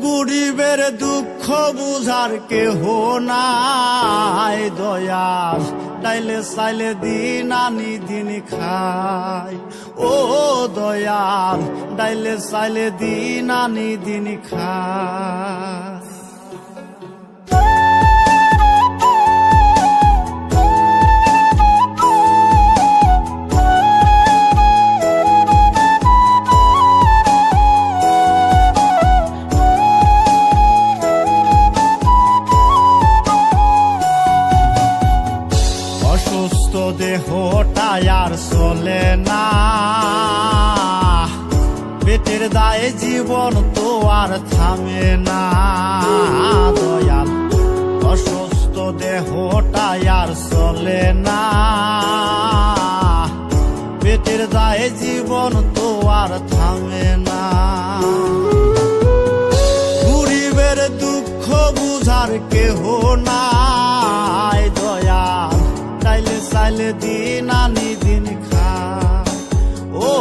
গরিবের দুঃখ বুঝার কেহ নাই দয়াল, তাইলে চাইলে দিন আনি দিন খাই। ও দয়াল, তাইলে চাইলে দিন আনি দিন খাই। অসুস্থ দেহটা আর চলে না, পেটের দায়ে জীবন তো আর থামে না দয়াল। অসুস্থ দেহটা আর চলে না, পেটের দায়ে জীবন তো আর থামে না। গরিবের দুঃখ বুঝার কেহ নাই দয়াল, তাইলে চাইলে দিন আনি দিন খাই। ও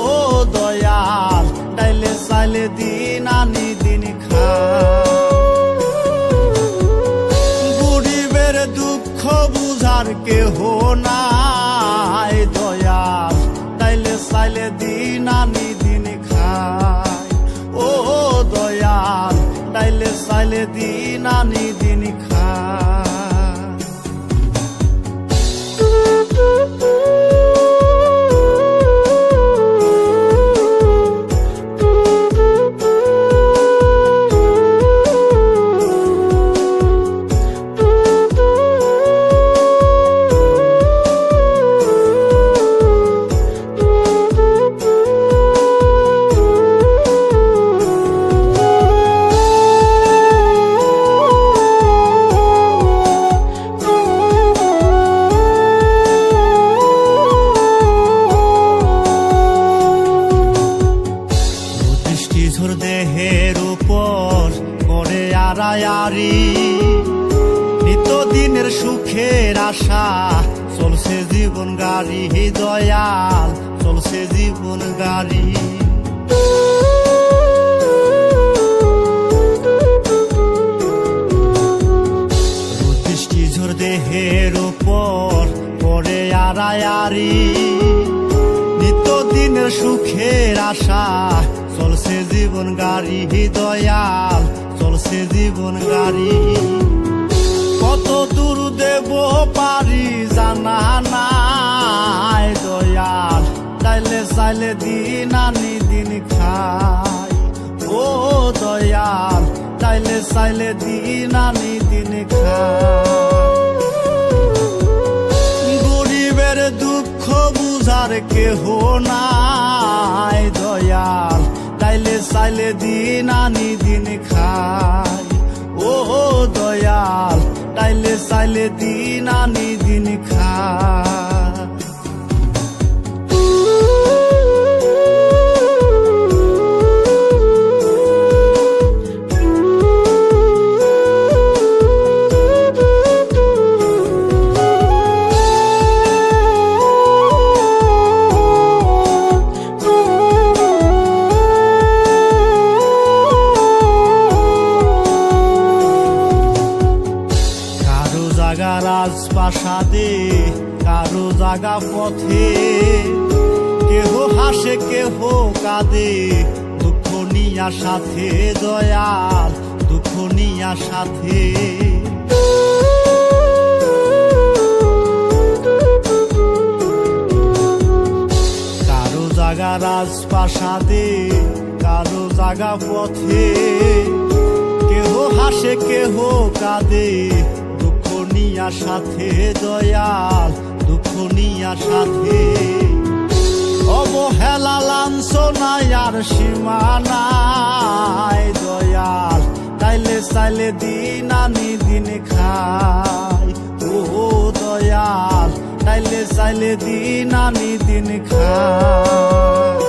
দয়াল, তাইলে চাইলে দিন আনি দিন খাই। গরিবের দুঃখ বুঝার কেহ নাই দয়াল, তাইলে চাইলে দিন আনি দিন খাই। ও দয়াল, তাইলে চাইলে দিন আনি দিন খাই। দেহের উপর করে আড়ায়ারি, নিত্যদিনের সুখের আশা চলছে জীবন গাড়ি দয়াল, চলছে জীবন গাড়ি। দৃষ্টি ঝোর দেহের উপর করে আড়ায়ারি, নিত্যদিনের সুখের আশা চলছে জীবন গাড়ি দয়াল, চলছে জীবন গাড়ি। কত দূর দেব পারি জানা নাই দয়াল, তাইলে চাইলে দিন আনি দিন খাই। ও দয়াল, তাইলে চাইলে দিন আনি দিন খাই। গরিবের দুঃখ বুঝার কেহ নাই দয়াল, তাইলে চাইলে দিন আনি দিন খাই। ও দয়াল, তাইলে চাইলে দিন আনি দিন খাই। রাজপ্রাসাদে কারো জাগা পথে, কেহ হাসে কেহ কাঁদে দুঃখ নিয়া সাথে দয়াল, দুঃখ নিয়া সাথে। কারো জাগা রাজপ্রাসাদে কারো জাগা পথে, কেহ হাসে কেহ কাঁদে নিয়া সাথে দয়াল, দুঃখ নিয়া সাথে। অবহেলা লাঞ্ছনায় আর সীমা নাই দয়াল, তাইলে চাইলে দিন আনি দিন খাই। ও দয়াল, তাইলে চাইলে দিন আনি দিন খাই।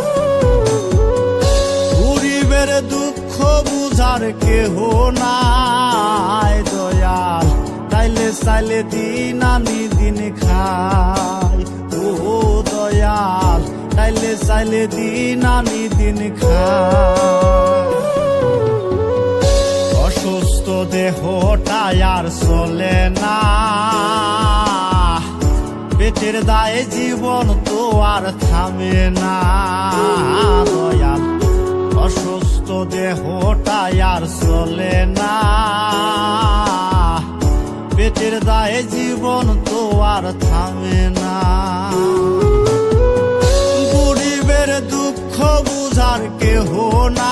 গরিবের দুঃখ বুঝার কেহ নাই দয়াল, তাইলে চাইলে দিন আনি দিন খাই। ও দয়াল, তাইলে চাইলে দিন আনি দিন খাই। দেহটা আর চলে না, পেটের দায়ে জীবন তো আর থামে না দয়াল। অসুস্থ দেহটা আর চলে না, পেটের দায়ে জীবন তো আর থামে না। গরিবের দুঃখ বুঝার কেহ না,